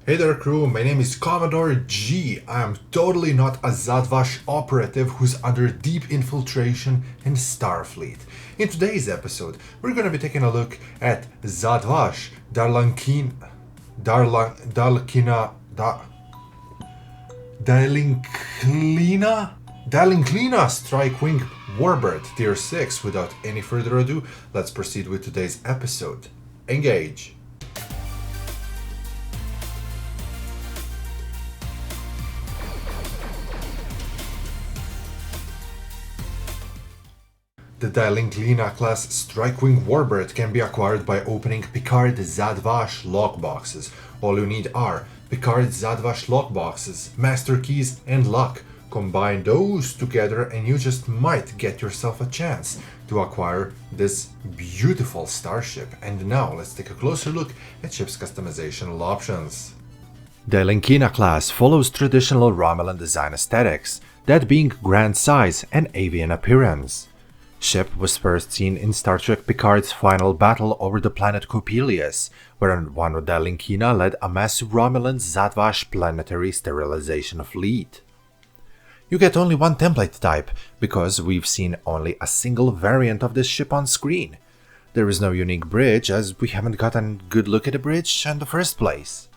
Hey there crew, my name is Commodore G. I am totally not a Zhat Vash operative who's under deep infiltration in Starfleet. In today's episode, we're going to be taking a look at Zhat Vash, Dhailkhina Strike Wing Warbird Tier 6. Without any further ado, let's proceed with today's episode. Engage! The Dhailkhina class Strikewing Warbird can be acquired by opening Picard Zhat Vash lockboxes. All you need are Picard Zhat Vash lockboxes, master keys, and luck. Combine those together and you just might get yourself a chance to acquire this beautiful starship. And now let's take a closer look at ship's customizational options. Dhailkhina class follows traditional Romulan design aesthetics, that being grand size and avian appearance. Ship was first seen in Star Trek Picard's final battle over the planet Coppelius, wherein one of Dhailkhina led a massive Romulan Zhat Vash planetary sterilization fleet. You get only one template type, because we've seen only a single variant of this ship on screen. There is no unique bridge, as we haven't gotten a good look at the bridge in the first place.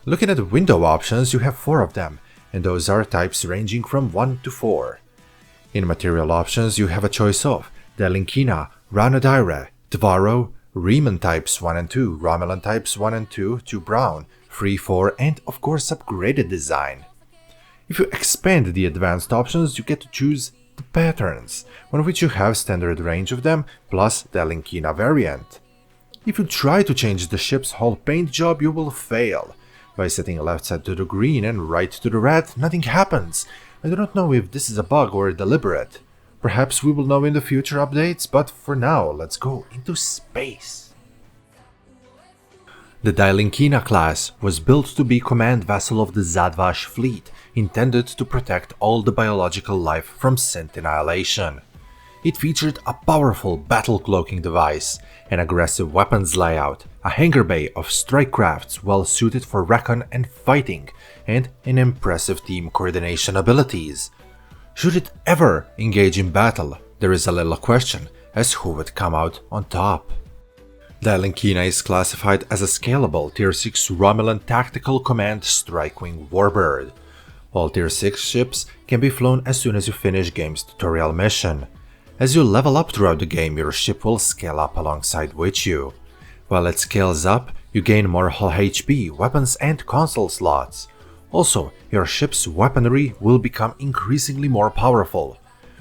Looking at the window options, you have 4 of them, and those are types ranging from 1 to 4. In material options, you have a choice of Dhailkhina, Ranadaire, Tvaro, Riemann types 1 and 2, Romulan types 1 and 2 to brown, free 4, and of course upgraded design. If you expand the advanced options, you get to choose the patterns, one of which you have standard range of them, plus Dhailkhina variant. If you try to change the ship's whole paint job, you will fail. By setting left side to the green and right to the red, nothing happens. I do not know if this is a bug or deliberate. Perhaps we will know in the future updates, but for now, let's go into space. The Dhailkhina class was built to be command vessel of the Zhat Vash fleet, intended to protect all the biological life from synth annihilation. It featured a powerful battle cloaking device, an aggressive weapons layout, a hangar bay of strike crafts well suited for recon and fighting, and an impressive team coordination abilities. Should it ever engage in battle, there is a little question as who would come out on top. Dhailkhina is classified as a scalable Tier 6 Romulan Tactical Command Strikewing Warbird. All Tier 6 ships can be flown as soon as you finish game's tutorial mission. As you level up throughout the game, your ship will scale up alongside with you. While it scales up, you gain more hull HP, weapons and console slots. Also, your ship's weaponry will become increasingly more powerful.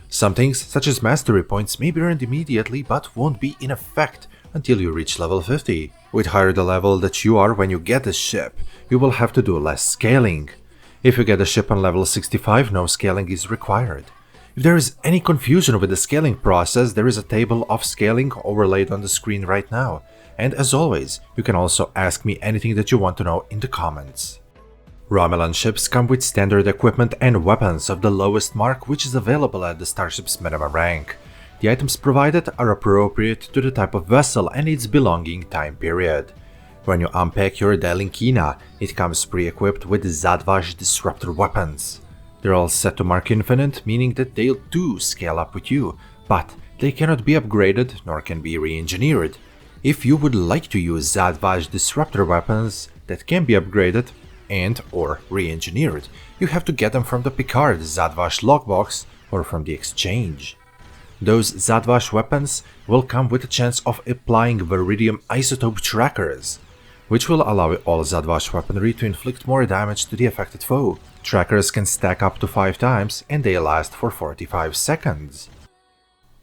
Some things, such as mastery points, may be earned immediately but won't be in effect until you reach level 50. With higher the level that you are when you get this ship, you will have to do less scaling. If you get a ship on level 65, no scaling is required. If there is any confusion with the scaling process, there is a table of scaling overlaid on the screen right now. And as always, you can also ask me anything that you want to know in the comments. Romulan ships come with standard equipment and weapons of the lowest mark, which is available at the starship's minimum rank. The items provided are appropriate to the type of vessel and its belonging time period. When you unpack your Dhailkhina, it comes pre-equipped with Zhat Vash disruptor weapons. They're all set to Mark Infinite, meaning that they do scale up with you, but they cannot be upgraded nor can be re-engineered. If you would like to use Zhat Vash disruptor weapons that can be upgraded and or re-engineered, you have to get them from the Picard Zhat Vash lockbox or from the exchange. Those Zhat Vash weapons will come with a chance of applying Viridium isotope trackers, which will allow all Zhat Vash weaponry to inflict more damage to the affected foe. Trackers can stack up to 5 times and they last for 45 seconds.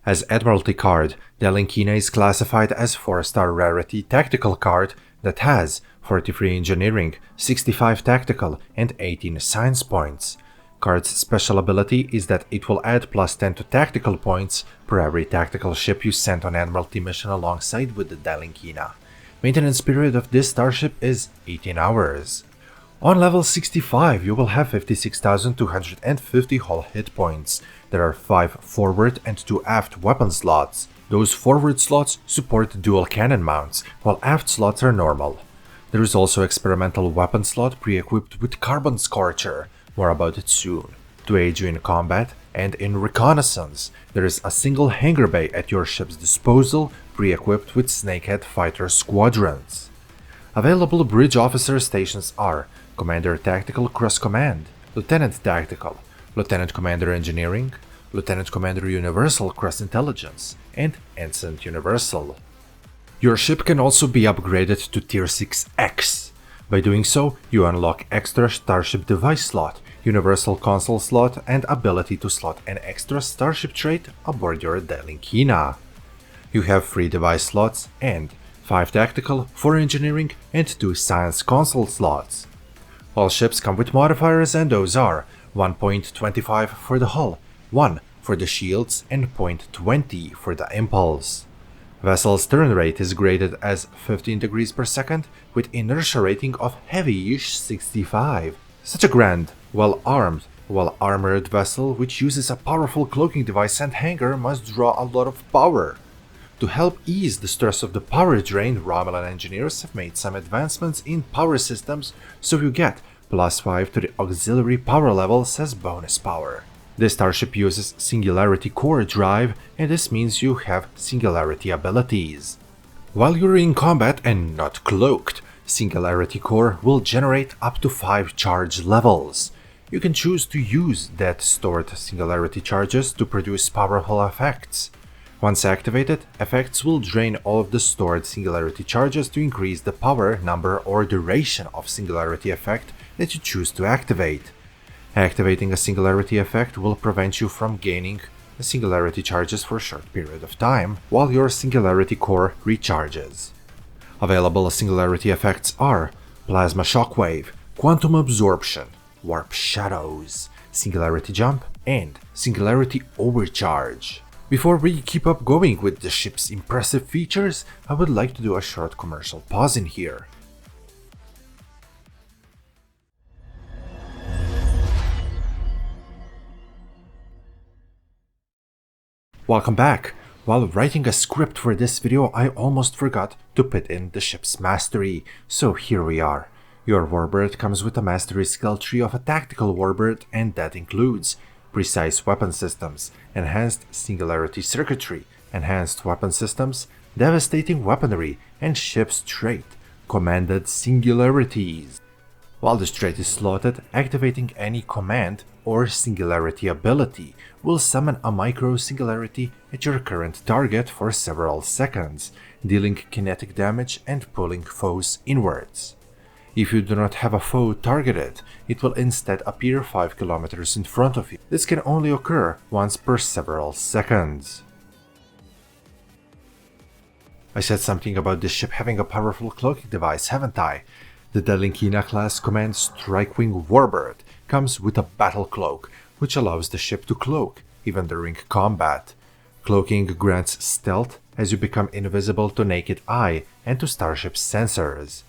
As Admiralty card, Dhailkhina is classified as 4-star rarity tactical card that has 43 engineering, 65 tactical and 18 science points. Card's special ability is that it will add plus 10 to tactical points per every tactical ship you send on Admiralty mission alongside with the Dhailkhina. Maintenance period of this starship is 18 hours. On level 65, you will have 56,250 hull hit points. There are 5 forward and 2 aft weapon slots. Those forward slots support dual cannon mounts, while aft slots are normal. There is also experimental weapon slot pre-equipped with Carbon Scorcher, more about it soon. To aid you in combat and in reconnaissance, there is a single hangar bay at your ship's disposal, pre-equipped with Snakehead fighter squadrons. Available bridge officer stations are Commander Tactical Cross Command, Lieutenant Tactical, Lieutenant Commander Engineering, Lieutenant Commander Universal Cross Intelligence, and Ensign Universal. Your ship can also be upgraded to Tier 6X. By doing so, you unlock extra starship device slot, universal console slot, and ability to slot an extra starship trait aboard your Dhailkhina. You have 3 device slots and 5 tactical, 4 engineering, and 2 science console slots. All ships come with modifiers, and those are 1.25 for the hull, 1 for the shields, and 0.20 for the impulse. Vessel's turn rate is graded as 15 degrees per second with inertia rating of heavy-ish 65. Such a grand, well-armed, well-armored vessel which uses a powerful cloaking device and hangar must draw a lot of power. To help ease the stress of the power drain, Romulan engineers have made some advancements in power systems, so you get +5 to the auxiliary power levels as bonus power. This starship uses Singularity core drive, and this means you have Singularity abilities. While you're in combat and not cloaked, Singularity core will generate up to 5 charge levels. You can choose to use that stored Singularity charges to produce powerful effects. Once activated, effects will drain all of the stored Singularity charges to increase the power, number, or duration of Singularity effect that you choose to activate. Activating a Singularity effect will prevent you from gaining the Singularity charges for a short period of time while your Singularity core recharges. Available Singularity effects are Plasma Shockwave, Quantum Absorption, Warp Shadows, Singularity Jump, and Singularity Overcharge. Before we keep up going with the ship's impressive features, I would like to do a short commercial pause in here. Welcome back! While writing a script for this video, I almost forgot to put in the ship's mastery, so here we are. Your Warbird comes with a mastery skill tree of a tactical Warbird, and that includes Precise Weapon Systems, Enhanced Singularity Circuitry, Enhanced Weapon Systems, Devastating Weaponry, and Ship's Trait, Commanded Singularities. While this trait is slotted, activating any command or singularity ability will summon a micro-singularity at your current target for several seconds, dealing kinetic damage and pulling foes inwards. If you do not have a foe targeted, it will instead appear 5 kilometers in front of you. This can only occur once per several seconds. I said something about this ship having a powerful cloaking device, haven't I? The Dhailkhina class Command Strikewing Warbird comes with a battle cloak, which allows the ship to cloak, even during combat. Cloaking grants stealth as you become invisible to naked eye and to starship sensors.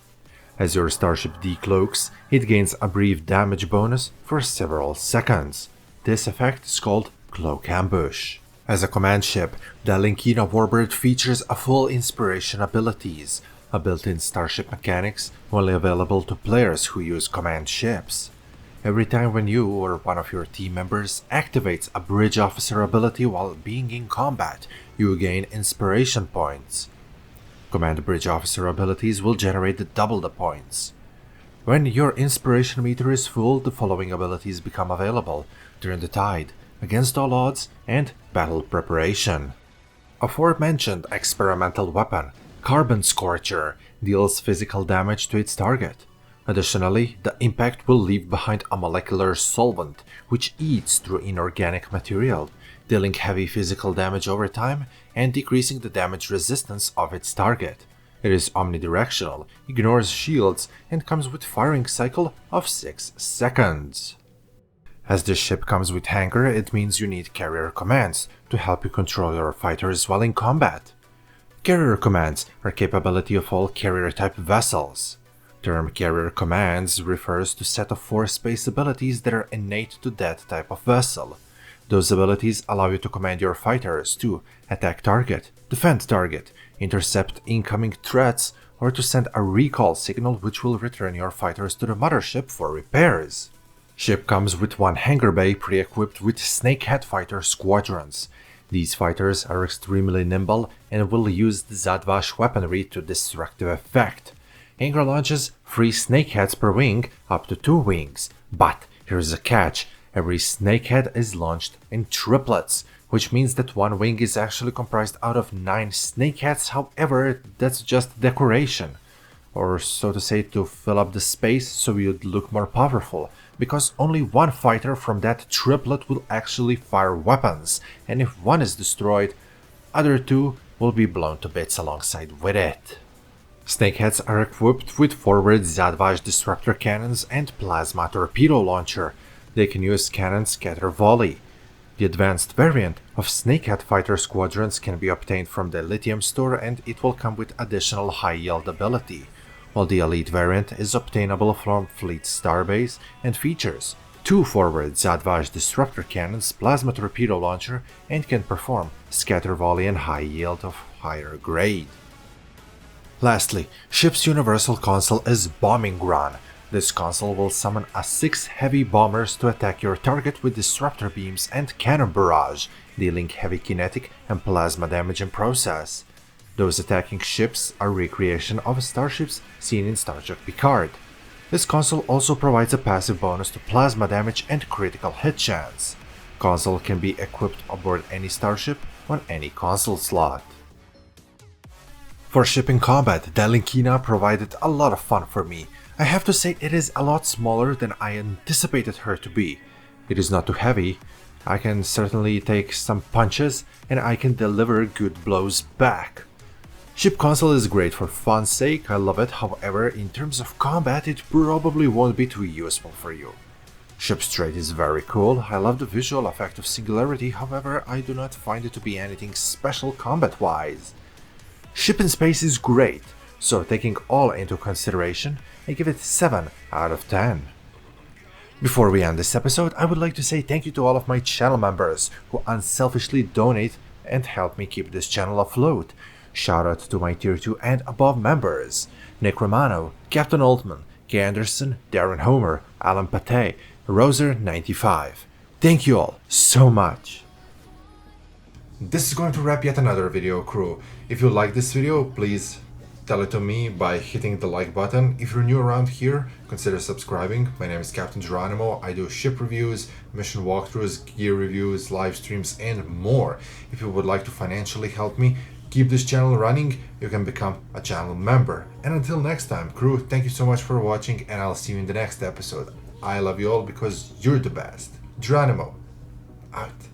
As your starship decloaks, it gains a brief damage bonus for several seconds. This effect is called Cloak Ambush. As a command ship, the Dhailkhina Warbird features a full inspiration abilities, a built-in starship mechanics only available to players who use command ships. Every time when you or one of your team members activates a bridge officer ability while being in combat, you gain inspiration points. Command bridge officer abilities will generate double the points. When your inspiration meter is full, the following abilities become available: Turn the Tide, Against All Odds, and Battle Preparation. Aforementioned experimental weapon, Carbon Scorcher, deals physical damage to its target. Additionally, the impact will leave behind a molecular solvent which eats through inorganic material, dealing heavy physical damage over time and decreasing the damage resistance of its target. It is omnidirectional, ignores shields, and comes with firing cycle of 6 seconds. As this ship comes with hangar, it means you need carrier commands to help you control your fighters while in combat. Carrier commands are capability of all carrier-type vessels. Term carrier commands refers to set of 4 space abilities that are innate to that type of vessel. Those abilities allow you to command your fighters to attack target, defend target, intercept incoming threats, or to send a recall signal which will return your fighters to the mothership for repairs. Ship comes with one hangar bay pre-equipped with Snakehead fighter squadrons. These fighters are extremely nimble and will use the Zhat Vash weaponry to destructive effect. Hangar launches 3 Snakeheads per wing, up to 2 wings, but here's a catch: every Snakehead is launched in triplets, which means that one wing is actually comprised out of 9 Snakeheads. However, that's just decoration, or so to say, to fill up the space so you'd look more powerful, because only one fighter from that triplet will actually fire weapons, and if one is destroyed, other 2 will be blown to bits alongside with it. Snakeheads are equipped with forward Zhat Vash disruptor cannons and plasma torpedo launcher. They can use cannon scatter volley. The advanced variant of Snakehead fighter squadrons can be obtained from the Lithium store, and it will come with additional high yield ability, while the elite variant is obtainable from Fleet Starbase and features 2 forward Zhat Vash disruptor cannons, plasma torpedo launcher, and can perform scatter volley and high yield of higher grade. Lastly, ship's universal console is Bombing Run. This console will summon 6 heavy bombers to attack your target with disruptor beams and cannon barrage, dealing heavy kinetic and plasma damage in process. Those attacking ships are recreation of starships seen in Star Trek Picard. This console also provides a passive bonus to plasma damage and critical hit chance. Console can be equipped aboard any starship on any console slot. For ship in combat, Dhailkhina provided a lot of fun for me. I have to say it is a lot smaller than I anticipated her to be. It is not too heavy. I can certainly take some punches and I can deliver good blows back. Ship console is great for fun's sake, I love it. However, in terms of combat, it probably won't be too useful for you. Ship's trait is very cool. I love the visual effect of Singularity, however, I do not find it to be anything special combat-wise. Ship in space is great, so taking all into consideration, I give it 7 out of 10. Before we end this episode, I would like to say thank you to all of my channel members who unselfishly donate and help me keep this channel afloat. Shout out to my tier 2 and above members: Nick Romano, Captain Altman, K. Anderson, Darren Homer, Alan Pate, Roser95. Thank you all so much. This is going to wrap yet another video, crew. If you like this video, please tell it to me by hitting the like button. If you're new around here, consider subscribing. My name is Captain Geronimo. I do ship reviews, mission walkthroughs, gear reviews, live streams, and more. If you would like to financially help me keep this channel running, you can become a channel member. And until next time, crew, thank you so much for watching, and I'll see you in the next episode. I love you all because you're the best. Geronimo, out.